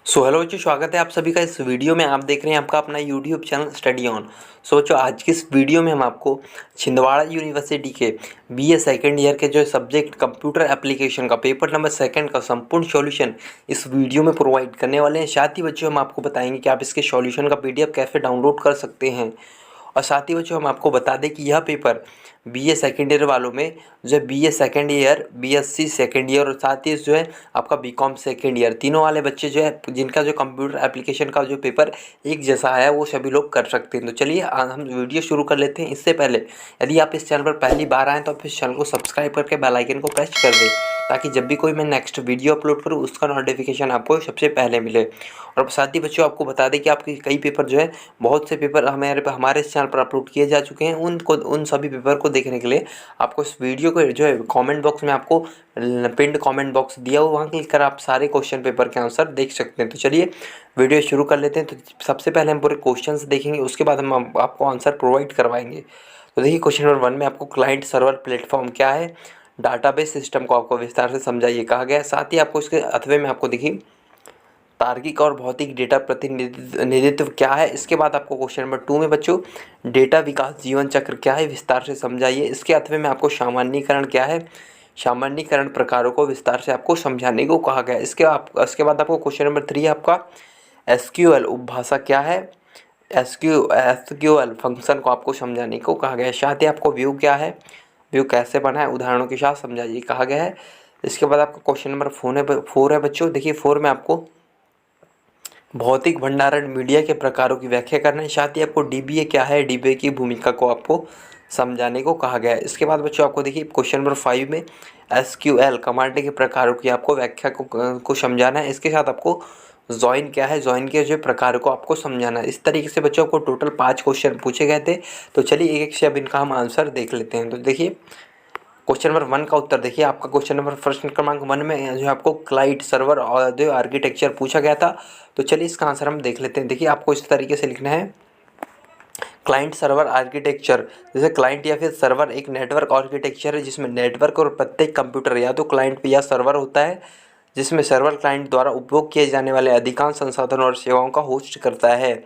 Hello बच्चों, स्वागत है आप सभी का इस वीडियो में। आप देख रहे हैं आपका अपना यूट्यूब चैनल स्टडी ऑन। बच्चों, आज की इस वीडियो में हम आपको छिंदवाड़ा यूनिवर्सिटी के बीए सेकेंड ईयर के जो सब्जेक्ट कंप्यूटर एप्लीकेशन का पेपर नंबर सेकंड का संपूर्ण सॉल्यूशन इस वीडियो में प्रोवाइड करने वाले हैं। साथ ही बच्चों हम आपको बताएंगे कि आप इसके सॉल्यूशन का पीडीएफ कैसे डाउनलोड कर सकते हैं। और साथ ही बच्चों हम आपको बता दें कि यह पेपर बीए सेकेंड ईयर वालों में जो है BA second year, BSc second year और साथ ही जो है आपका बीकॉम सेकेंड ईयर, तीनों वाले बच्चे जो है जिनका जो कंप्यूटर एप्लीकेशन का जो पेपर एक जैसा है वो सभी लोग कर सकते हैं। तो चलिए हम वीडियो शुरू कर लेते हैं। इससे पहले यदि आप इस चैनल पर पहली बार आएँ तो आप इस चैनल को सब्सक्राइब करके बेल आइकन को प्रेस कर दें, ताकि जब भी कोई मैं नेक्स्ट वीडियो अपलोड करूँ उसका नोटिफिकेशन आपको सबसे पहले मिले। और साथ ही बच्चों आपको बता दें कि आपके कई पेपर जो है, बहुत से पेपर हमारे इस चैनल पर अपलोड किए जा चुके हैं। उन सभी पेपर को देखने के लिए आपको इस वीडियो को जो है कमेंट बॉक्स में आपको पिंड कमेंट बॉक्स दिया हुआ, वहाँ क्लिक कर आप सारे क्वेश्चन पेपर के आंसर देख सकते हैं। तो चलिए वीडियो शुरू कर लेते हैं। तो सबसे पहले हम पूरे क्वेश्चंस देखेंगे, उसके बाद हम आपको आंसर प्रोवाइड करवाएंगे। तो देखिए क्वेश्चन नंबर 1 में आपको क्लाइंट सर्वर प्लेटफॉर्म क्या है, डाटाबेस सिस्टम को आपको विस्तार से समझाइए कहा गया है। साथ ही आपको इसके अथवे में आपको देखिए तार्किक और भौतिक डेटा प्रतिनिधित्व क्या है। इसके बाद आपको क्वेश्चन नंबर 2 में बच्चों डेटा विकास जीवन चक्र क्या है, विस्तार से समझाइए। इसके अथवे में आपको सामान्यीकरण क्या है, सामान्यीकरण प्रकारों को विस्तार से आपको समझाने को कहा गया है। इसके बाद आपको क्वेश्चन नंबर 3 आपका एसक्यूएल उपभाषा क्या है, एसक्यूएल फंक्शन को आपको समझाने को कहा गया है। साथ ही आपको व्यू क्या है, व्यू कैसे बना है, उदाहरणों के साथ समझाइए कहा गया है। इसके बाद आपका क्वेश्चन नंबर 4 है बच्चों। देखिए 4 में आपको भौतिक भंडारण मीडिया के प्रकारों की व्याख्या करना है। साथ ही आपको डीबीए क्या है, डीबीए की भूमिका को आपको समझाने को कहा गया है। इसके बाद बच्चों आपको देखिए क्वेश्चन नंबर 5 में एसक्यूएल कमांड के प्रकारों की आपको व्याख्या को समझाना है। इसके साथ आपको जॉइन क्या है, जॉइन के जो प्रकारों को आपको समझाना है। इस तरीके से बच्चों को टोटल 5 क्वेश्चन पूछे गए थे। तो चलिए एक एक से अब इनका हम आंसर देख लेते हैं। तो देखिए क्वेश्चन नंबर 1 का उत्तर देखिए, आपका क्वेश्चन नंबर प्रश्न क्रमांक 1 में जो आपको क्लाइंट सर्वर और जो आर्किटेक्चर पूछा गया था। तो चलिए इसका आंसर हम देख लेते हैं। देखिए आपको इस तरीके से लिखना है, क्लाइंट सर्वर आर्किटेक्चर। जैसे क्लाइंट या फिर सर्वर एक नेटवर्क आर्किटेक्चर है जिसमें नेटवर्क और प्रत्येक कंप्यूटर या तो क्लाइंट या सर्वर होता है, जिसमें सर्वर क्लाइंट द्वारा उपयोग किए जाने वाले अधिकांश संसाधनों और सेवाओं का होस्ट करता है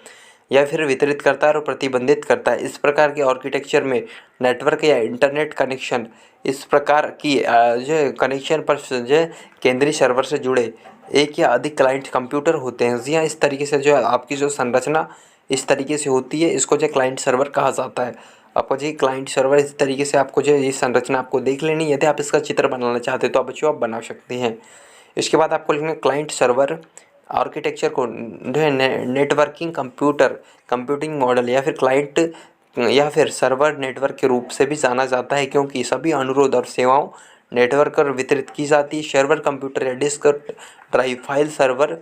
या फिर वितरित करता है और प्रतिबंधित करता है। इस प्रकार के आर्किटेक्चर में नेटवर्क या इंटरनेट कनेक्शन इस प्रकार की जो कनेक्शन पर जो केंद्रीय सर्वर से जुड़े एक या अधिक क्लाइंट कंप्यूटर होते हैं। जी हाँ, इस तरीके से जो है आपकी जो संरचना इस तरीके से होती है, इसको जो क्लाइंट सर्वर कहा जाता है। आपको जी क्लाइंट सर्वर इस तरीके से आपको जो ये संरचना आपको देख लेनी है। यदि आप इसका चित्र बनाना चाहते हैं तो आप बच्चों आप बना सकते हैं। इसके बाद आपको लिखना है क्लाइंट सर्वर आर्किटेक्चर को जो है नेटवर्किंग कंप्यूटिंग मॉडल या फिर क्लाइंट या फिर सर्वर नेटवर्क के रूप से भी जाना जाता है, क्योंकि सभी अनुरोध और सेवाओं नेटवर्क पर वितरित की जाती है। सर्वर कंप्यूटर या disk drive file server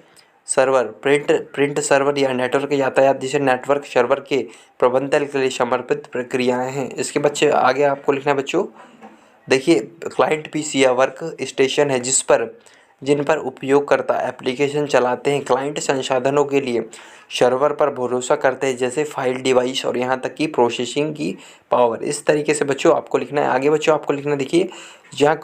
server print server या नेटवर्क यातायात जिसे नेटवर्क सर्वर के प्रबंधन के लिए समर्पित प्रक्रियाएं हैं। इसके बच्चे आगे आपको लिखना है बच्चों। देखिए क्लाइंट पीसी या वर्क स्टेशन है जिन पर उपयोगकर्ता एप्लीकेशन चलाते हैं। क्लाइंट संसाधनों के लिए सर्वर पर भरोसा करते हैं, जैसे फाइल डिवाइस और यहाँ तक कि प्रोसेसिंग की पावर। इस तरीके से बच्चों आपको लिखना है। आगे बच्चों आपको लिखना देखिए, जहाँ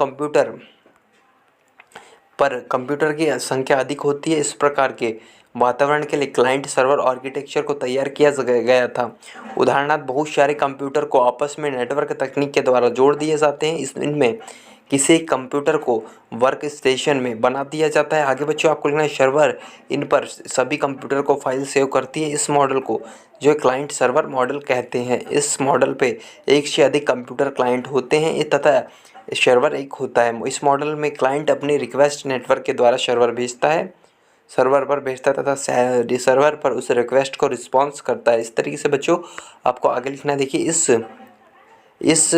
कंप्यूटर की संख्या अधिक होती है, इस प्रकार के वातावरण के लिए क्लाइंट सर्वर आर्किटेक्चर को तैयार किया गया था। उदाहरणार्थ बहुत सारे कंप्यूटर को आपस में नेटवर्क तकनीक के द्वारा जोड़ दिए जाते हैं। इनमें किसी कंप्यूटर को वर्क स्टेशन में बना दिया जाता है। आगे बच्चों आपको लिखना है सर्वर इन पर सभी कंप्यूटर को फाइल सेव करती है। इस मॉडल को जो क्लाइंट सर्वर मॉडल कहते हैं। इस मॉडल पे एक से अधिक कंप्यूटर क्लाइंट होते हैं तथा सर्वर एक होता है। इस मॉडल में क्लाइंट अपनी रिक्वेस्ट नेटवर्क के द्वारा सर्वर पर भेजता है तथा सर्वर पर उस रिक्वेस्ट को रिस्पॉन्स करता है। इस तरीके से बच्चों आपको आगे लिखना है। देखिए इस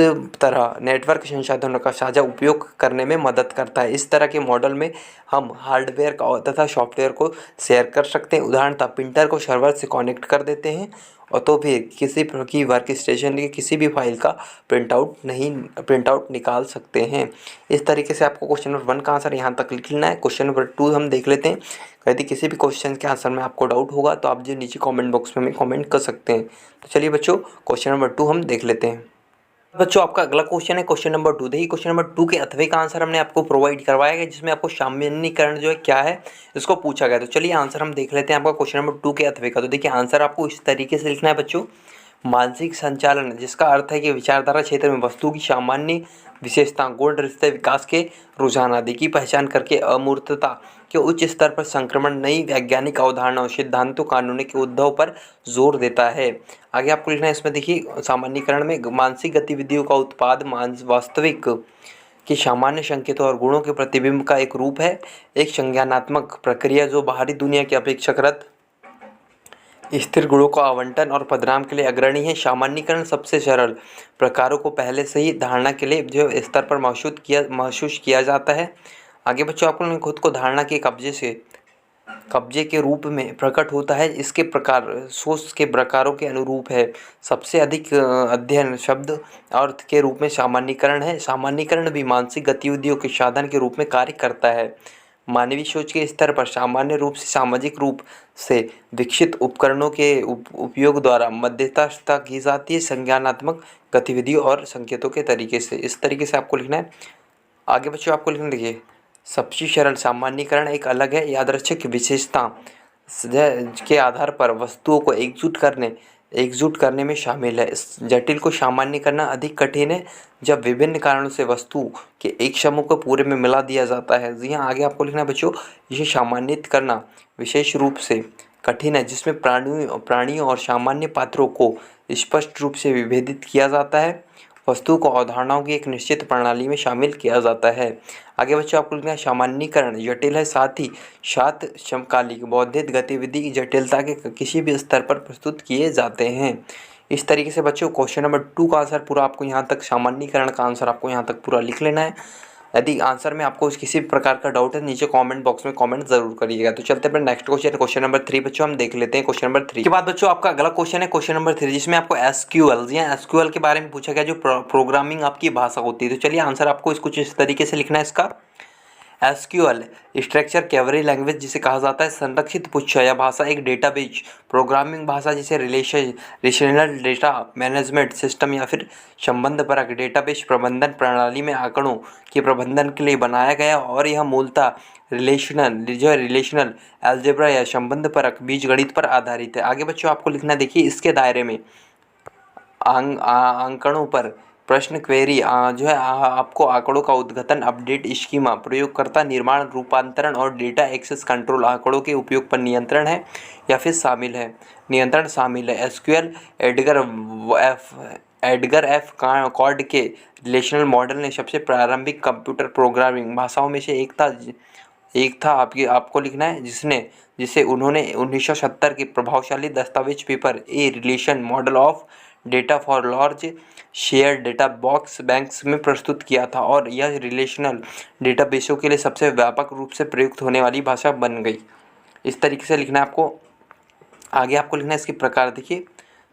तरह नेटवर्क संसाधनों का साझा उपयोग करने में मदद करता है। इस तरह के मॉडल में हम हार्डवेयर का तथा सॉफ्टवेयर को शेयर कर सकते हैं। उदाहरणतः प्रिंटर को सर्वर से कनेक्ट कर देते हैं और तो फिर किसी की वर्क स्टेशन की किसी भी फाइल का प्रिंट आउट निकाल सकते हैं। इस तरीके से आपको क्वेश्चन नंबर 1 का आंसर यहाँ तक लिखना है। क्वेश्चन नंबर 2 हम देख लेते हैं। यदि किसी भी क्वेश्चन के आंसर में आपको डाउट होगा तो आप जो नीचे कमेंट बॉक्स में हमें कमेंट कर सकते हैं। तो चलिए बच्चों क्वेश्चन नंबर 2 हम देख लेते हैं। बच्चों आपका अगला क्वेश्चन है क्वेश्चन नंबर 2। देखिए क्वेश्चन नंबर 2 के अथवे का आंसर हमने आपको प्रोवाइड करवाया गया, जिसमें आपको सामान्यीकरण जो है क्या है इसको पूछा गया। तो चलिए आंसर हम देख लेते हैं आपका क्वेश्चन नंबर 2 के अथवे का। तो देखिए आंसर आपको इस तरीके से लिखना है बच्चों, मानसिक संचालन, जिसका अर्थ है कि विचारधारा क्षेत्र में वस्तु की सामान्य विशेषता, गुण, रिश्ते, विकास के रुझान आदि की पहचान करके अमूर्तता के उच्च स्तर पर संक्रमण, नई वैज्ञानिक अवधारणाओं, सिद्धांतों, कानूनों के उद्भव पर जोर देता है। आगे आपको लिखना है इसमें, देखिए सामान्यीकरण में मानसिक गतिविधियों का उत्पाद वास्तविक कि सामान्य संकेतों और गुणों के प्रतिबिंब का एक रूप है, एक संज्ञानात्मक प्रक्रिया जो बाहरी दुनिया के अपेक्षाकृत स्थिर गुणों का आवंटन और पदनाम के लिए अग्रणी है। सामान्यीकरण सबसे सरल प्रकारों को पहले से ही धारणा के लिए जो स्तर पर महसूस किया जाता है। आगे बच्चों आपको खुद को धारणा के कब्जे के रूप में प्रकट होता है। इसके प्रकार सोच के प्रकारों के अनुरूप है। सबसे अधिक अध्ययन शब्द अर्थ के रूप में सामान्यीकरण है। सामान्यीकरण भी मानसिक गतिविधियों के साधन के रूप में कार्य करता है। मानवीय सोच के स्तर पर सामान्य रूप से सामाजिक रूप से विकसित उपकरणों के उपयोग द्वारा मध्यस्थता की जाती है, संज्ञानात्मक गतिविधियों और संकेतों के तरीके से। इस तरीके से आपको लिखना है। आगे बच्चों आपको लिखना, देखिए सबसे सरल सामान्यीकरण एक अलग है, यादृच्छिक विशेषता के आधार पर वस्तुओं को एकजुट करने में शामिल है। इस जटिल को सामान्य करना अधिक कठिन है जब विभिन्न कारणों से वस्तु के एक समूह को पूरे में मिला दिया जाता है। जी हाँ, आगे आपको लिखना है बच्चों, इसे सामान्यित करना विशेष रूप से कठिन है, जिसमें प्राणियों और सामान्य पात्रों को स्पष्ट रूप से विभेदित किया जाता है। वस्तु को अवधारणाओं की एक निश्चित प्रणाली में शामिल किया जाता है। आगे बच्चों आपको लिखना है, सामान्यीकरण जटिल है, साथ ही साथ समकालिक बौद्धिक गतिविधि की जटिलता के किसी भी स्तर पर प्रस्तुत किए जाते हैं। इस तरीके से बच्चों क्वेश्चन नंबर 2 का आंसर पूरा आपको यहाँ तक, सामान्यीकरण का आंसर आपको यहाँ तक पूरा लिख लेना है। यदि आंसर में आपको किसी भी प्रकार का डाउट है नीचे कमेंट बॉक्स में कमेंट जरूर करिएगा। तो चलते हैं नेक्स्ट क्वेश्चन, क्वेश्चन नंबर 3 बच्चों हम देख लेते हैं। क्वेश्चन नंबर 3 के बाद बच्चों आपका अगला क्वेश्चन है क्वेश्चन नंबर 3, जिसमें आपको एसक्यूएल या एसक्यूएल के बारे में पूछा गया, जो प्रोग्रामिंग आपकी भाषा होती है। तो चलिए आंसर आपको कुछ इस तरीके से लिखना है इसका। एसक्यूएल स्ट्रक्चर क्वेरी लैंग्वेज जिसे कहा जाता है, संरक्षित पुच्छ या भाषा, एक डेटाबेस प्रोग्रामिंग भाषा जिसे रिलेशनल डेटा मैनेजमेंट सिस्टम या फिर संबंधपरक डेटाबेस प्रबंधन प्रणाली में आंकड़ों के प्रबंधन के लिए बनाया गया, और यह मूलतः रिलेशनल अलजेब्रा या संबंधपरक बीजगणित पर आधारित है। आगे बच्चों आपको लिखना, देखिए इसके दायरे में आंकड़ों पर प्रश्न क्वेरी जो है आपको आंकड़ों का उद्घाटन, अपडेट, स्कीमा, प्रयोगकर्ता निर्माण, रूपांतरण और डेटा एक्सेस कंट्रोल, आंकड़ों के उपयोग पर नियंत्रण है या फिर नियंत्रण शामिल है। एसक्यूएल एडगर एफ कॉर्ड के रिलेशनल मॉडल ने सबसे प्रारंभिक कंप्यूटर प्रोग्रामिंग भाषाओं में से एक था। आपको लिखना है जिसे उन्होंने 1970 के प्रभावशाली दस्तावेज paper a relation model of data for large share data box banks में प्रस्तुत किया था, और यह रिलेशनल डेटाबेसों के लिए सबसे व्यापक रूप से प्रयुक्त होने वाली भाषा बन गई। इस तरीके से लिखना है आपको। आगे आपको लिखना है इसके प्रकार, देखिए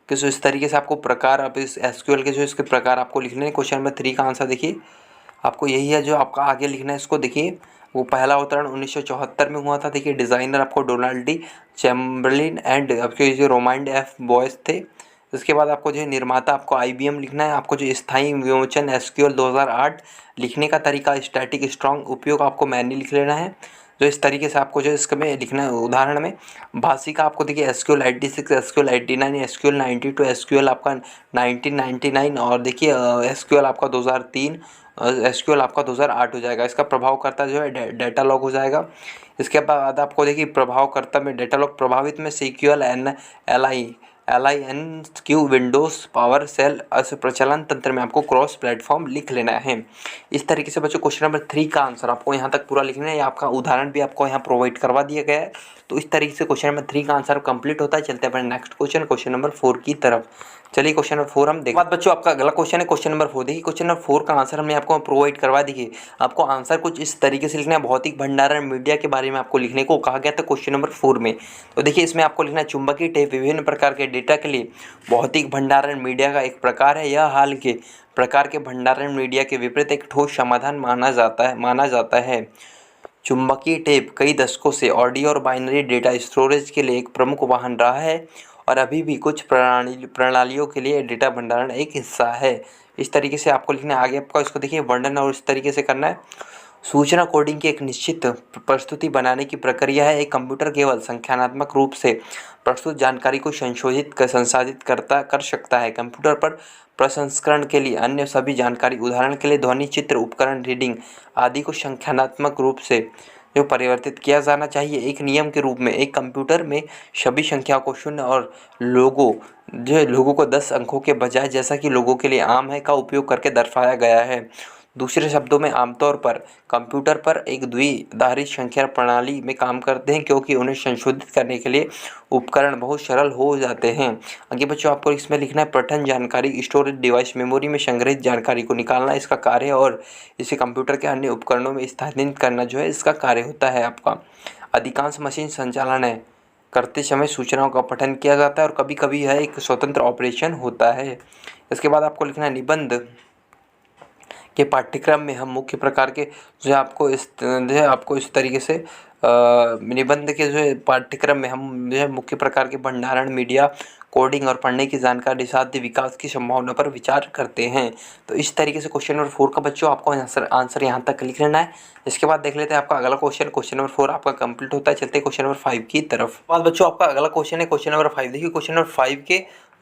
कि इस तरीके से आपको प्रकार, अब इस एसक्यूएल के जो इसके प्रकार आपको लिखने हैं। क्वेश्चन नंबर 3 का आंसर देखिए आपको यही है जो आपका आगे लिखना है इसको। देखिए वो पहला अवतरण 1974 में हुआ था। देखिए डिज़ाइनर आपको डोनाल्ड डी चैम्बरलिन एंड आपके जो रोमांड एफ बॉयस थे। इसके बाद आपको जो है निर्माता आपको IBM लिखना है। आपको जो स्थायी विमोचन एसक्यूएल 2008 लिखने का तरीका, स्टैटिक स्ट्रॉन्ग उपयोग आपको मैन्युअली लिख लेना है। जो इस तरीके से आपको जो इसमें लिखना है उदाहरण में। भाषिका आपको देखिए एसक्यूएल 86, एसक्यूएल 89, एसक्यूएल 92, एसक्यूएल आपका 1999 और देखिए एसक्यूएल आपका 2003, एसक्यूएल आपका 2008 हो जाएगा। इसका प्रभावकर्ता जो है डेटालॉग हो जाएगा। इसके बाद आपको देखिए प्रभावकर्ता में डेटालॉग प्रभावित में सीक्यूएल LINQ विंडोज पावर सेल प्रचलन तंत्र में आपको क्रॉस प्लेटफॉर्म लिख लेना है। इस तरीके से बच्चों क्वेश्चन नंबर 3 का आंसर आपको यहाँ तक पूरा लिखना है। आपका उदाहरण भी आपको यहाँ प्रोवाइड करवा दिया गया है। तो इस तरीके से क्वेश्चन नंबर 3 का आंसर कंप्लीट होता है। चलते हैं अपने नेक्स्ट क्वेश्चन नंबर 4 की तरफ। चलिए क्वेश्चन नंबर 4 हम देखते हैं। बच्चों आपका अगला क्वेश्चन है क्वेश्चन नंबर 4। देखिए क्वेश्चन नंबर 4 का आंसर हमने आपको प्रोवाइड करवा दिए। आपको आंसर कुछ इस तरीके से लिखना है। भौतिक भंडारण मीडिया के बारे में आपको लिखने को कहा गया था क्वेश्चन नंबर 4 में। तो देखिए इसमें आपको लिखना है चुंबकीय टेप विभिन्न प्रकार के डेटा के लिए भौतिक भंडारण मीडिया का एक प्रकार है। यह हाल के प्रकार के भंडारण मीडिया के विपरीत एक ठोस समाधान माना जाता है। चुंबकीय टेप कई दशकों से ऑडियो और बाइनरी डेटा स्टोरेज के लिए एक प्रमुख वाहन रहा है और अभी भी कुछ प्रणालियों के लिए डेटा भंडारण एक हिस्सा है। इस तरीके से आपको लिखना है। आगे आपका इसको देखिए वर्णन और इस तरीके से करना है। सूचना कोडिंग की एक निश्चित प्रस्तुति बनाने की प्रक्रिया है। एक कंप्यूटर केवल संख्यात्मक रूप से प्रस्तुत जानकारी को संसाधित कर सकता है। कंप्यूटर पर प्रसंस्करण के लिए अन्य सभी जानकारी, उदाहरण के लिए ध्वनि, चित्र, उपकरण, रीडिंग आदि को संख्यात्मक रूप से जो परिवर्तित किया जाना चाहिए। एक नियम के रूप में एक कंप्यूटर में सभी संख्याओं को शून्य और लोगों को 10 अंकों के बजाय, जैसा कि लोगों के लिए आम है, का उपयोग करके दर्शाया गया है। दूसरे शब्दों में आमतौर पर कंप्यूटर पर एक द्विआधारी संख्या प्रणाली में काम करते हैं, क्योंकि उन्हें संशोधित करने के लिए उपकरण बहुत सरल हो जाते हैं। आगे बच्चों आपको इसमें लिखना है पठन जानकारी, स्टोरेज डिवाइस, मेमोरी में संग्रहित जानकारी को निकालना इसका कार्य है और इसे कंप्यूटर के अन्य उपकरणों में स्थानांतरित करना जो है इसका कार्य होता है आपका। अधिकांश मशीन संचालन है करते समय सूचनाओं का पठन किया जाता है और कभी कभी यह एक स्वतंत्र ऑपरेशन होता है। इसके बाद आपको लिखना है निबंध के पाठ्यक्रम में हम मुख्य प्रकार के जो है आपको इस तरीके से निबंध के जो है पाठ्यक्रम में हम जो है मुख्य प्रकार के भंडारण, मीडिया, कोडिंग और पढ़ने की जानकारी, साध्य विकास की संभावना पर विचार करते हैं। तो इस तरीके से क्वेश्चन नंबर 4 का बच्चों आपको आंसर यहाँ तक लिख लेना है। इसके बाद देख लेते हैं आपका अगला क्वेश्चन नंबर 4 आपका कंप्लीट होता है। चलते हैं क्वेश्चन नंबर 5 की तरफ। बाद बच्चों आपका अगला क्वेश्चन है क्वेश्चन नंबर 5। देखिए क्वेश्चन नंबर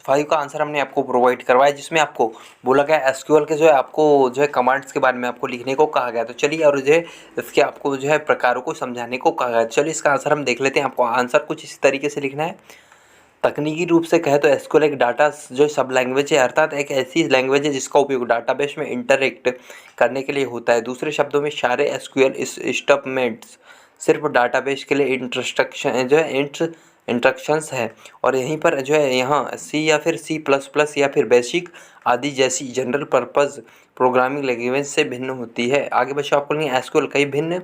5 का आंसर हमने आपको प्रोवाइड करवाया, जिसमें आपको बोला गया एसक्यूएल के जो है आपको जो है कमांड्स के बारे में आपको लिखने को कहा गया। तो चलिए और जो है इसके आपको जो है प्रकारों को समझाने को कहा गया। चलिए इसका आंसर हम देख लेते हैं। आपको आंसर कुछ इस तरीके से लिखना है। तकनीकी रूप से कहे तो एसक्यूएल एक डाटा जो सब लैंग्वेज है, अर्थात एक ऐसी लैंग्वेज है जिसका उपयोग डाटाबेस में इंटरेक्ट करने के लिए होता है। दूसरे शब्दों में सारे एसक्यूएल स्टेटमेंट्स सिर्फ डाटाबेस के लिए इंस्ट्रक्शंस है और यहीं पर जो है यहाँ सी या फिर C++ या फिर बेसिक आदि जैसी जनरल पर्पज़ प्रोग्रामिंग लैंग्वेज से भिन्न होती है। आगे बच्चों आपको नहीं एसक्यूएल कई भिन्न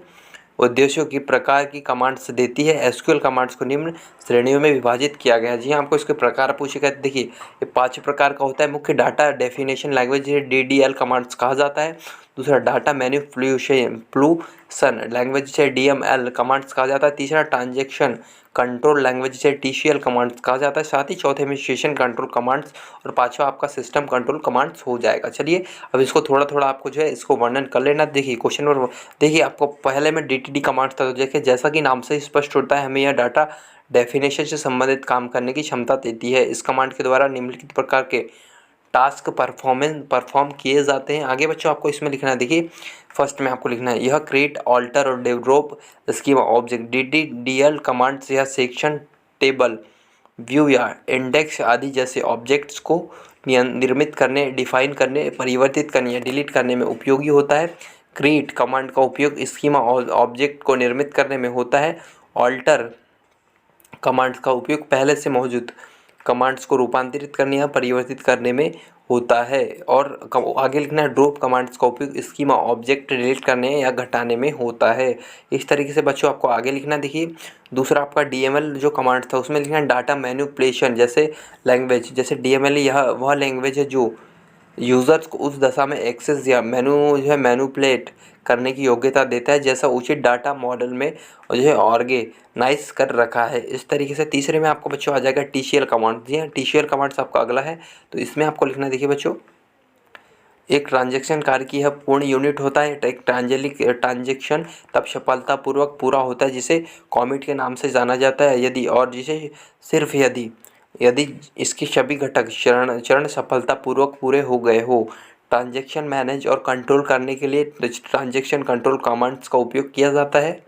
उद्देश्यों की प्रकार की कमांड्स देती है। एसक्यूएल कमांड्स को निम्न श्रेणियों में विभाजित किया गया है। जी हाँ, आपको इसके प्रकार पूछे गए। देखिए ये 5 प्रकार का होता है। मुख्य data definition language DDL commands कहा जाता है। दूसरा डाटा मैनिपुलेशन लैंग्वेज से DML कमांड्स कहा जाता है। तीसरा ट्रांजैक्शन कंट्रोल लैंग्वेज से TCL कमांड्स कहा जाता है। साथ ही चौथे में सेशन कंट्रोल कमांड्स और पांचवा आपका सिस्टम कंट्रोल कमांड्स हो जाएगा। चलिए अब इसको थोड़ा थोड़ा आपको जो है इसको वर्णन कर लेना। देखिए क्वेश्चन नंबर देखिए आपको पहले में DTD कमांड्स था। तो देखिए जैसा कि नाम से स्पष्ट होता है, हमें यह डाटा डेफिनेशन से संबंधित काम करने की क्षमता देती है। इस कमांड के द्वारा निम्नलिखित प्रकार के टास्क परफॉर्म किए जाते हैं। आगे बच्चों आपको इसमें लिखना है। देखिए फर्स्ट में आपको लिखना है यह क्रिएट, ऑल्टर और develop schema object. DDL commands या सेक्शन, टेबल, व्यू या इंडेक्स आदि जैसे ऑब्जेक्ट्स को निर्मित करने, डिफाइन करने, परिवर्तित करने या डिलीट करने में उपयोगी होता है। क्रिएट कमांड का उपयोग स्कीमा ऑब्जेक्ट को निर्मित करने में होता है। ऑल्टर कमांड्स का उपयोग पहले से मौजूद कमांड्स को रूपांतरित करने या परिवर्तित करने में होता है। और आगे लिखना है ड्रॉप कमांड्स का उपयोग स्कीमा ऑब्जेक्ट डिलीट करने या घटाने में होता है। इस तरीके से बच्चों आपको आगे लिखना। देखिए दूसरा आपका DML जो कमांड था उसमें लिखना है डाटा मैनिपुलेशन जैसे लैंग्वेज। जैसे DML यह वह लैंग्वेज है जो यूज़र्स को उस दशा में एक्सेस या मैनुपुलेट करने की योग्यता देता है जैसा उचित डाटा मॉडल में जो है ऑर्गेनाइज कर रखा है। इस तरीके से तीसरे में आपको बच्चों आ जाएगा TCL कमांड। जी हाँ, TCL कमांड्स आपका अगला है। तो इसमें आपको लिखना है। देखिए बच्चों एक ट्रांजैक्शन कार्य की यह पूर्ण यूनिट होता है। एक ट्रांजैक्शन तब सफलतापूर्वक पूरा होता है जिसे कॉमिट के नाम से जाना जाता है यदि इसके सभी घटक चरण सफलतापूर्वक पूरे हो गए हो। ट्रांजैक्शन मैनेज और कंट्रोल करने के लिए ट्रांजैक्शन कंट्रोल कमांड्स का उपयोग किया जाता है।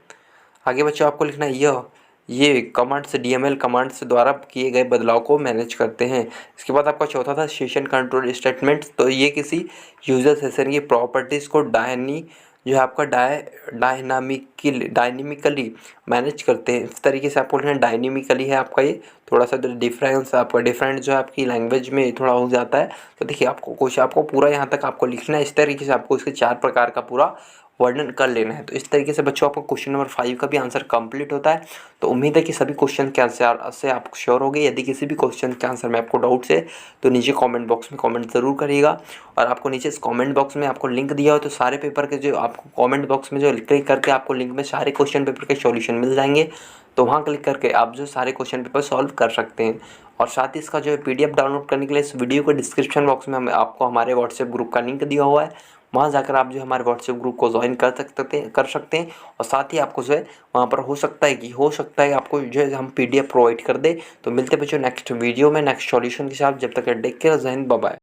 आगे बच्चों आपको लिखना है ये कमांड्स DML कमांड्स द्वारा किए गए बदलाव को मैनेज करते हैं। इसके बाद आपका चौथा था सेशन कंट्रोल स्टेटमेंट्स। तो ये किसी यूज़र सेशन की प्रॉपर्टीज़ को डायनामिकली मैनेज करते हैं। इस तरीके से आपको लिखना डायनामिकली है आपका। ये थोड़ा सा डिफरेंस आपका डिफरेंट जो है आपकी लैंग्वेज में थोड़ा हो जाता है। तो देखिए आपको पूरा यहाँ तक आपको लिखना है। इस तरीके से आपको इसके 4 प्रकार का पूरा वर्णन कर लेना है। तो इस तरीके से बच्चों आपको क्वेश्चन नंबर 5 का भी आंसर कंप्लीट होता है। तो उम्मीद है कि सभी क्वेश्चन के आंसर से आप श्योर हो गए। यदि किसी भी क्वेश्चन के आंसर में आपको डाउट्स है तो नीचे कमेंट बॉक्स में कमेंट ज़रूर करिएगा। और आपको नीचे इस कमेंट बॉक्स में आपको लिंक दिया हो तो सारे पेपर के जो आपको कमेंट बॉक्स में जो क्लिक करके आपको लिंक में सारे क्वेश्चन पेपर के सॉल्यूशन मिल जाएंगे। तो वहाँ क्लिक करके आप जो सारे क्वेश्चन पेपर सॉल्व कर सकते हैं। और साथ ही इसका जो है PDF डाउनलोड करने के लिए इस वीडियो के डिस्क्रिप्शन बॉक्स में हम आपको हमारे व्हाट्सएप ग्रुप का लिंक दिया हुआ है। वहाँ जाकर आप जो हमारे व्हाट्सएप ग्रुप को ज्वाइन कर सकते हैं। और साथ ही आपको जो है वहाँ पर हो सकता है आपको जो है हम PDF प्रोवाइड कर दें। तो मिलते बच्चों नेक्स्ट वीडियो में नेक्स्ट सॉल्यूशन के साथ। जब तक टेक केयर, जय हिंद, बाय बाय।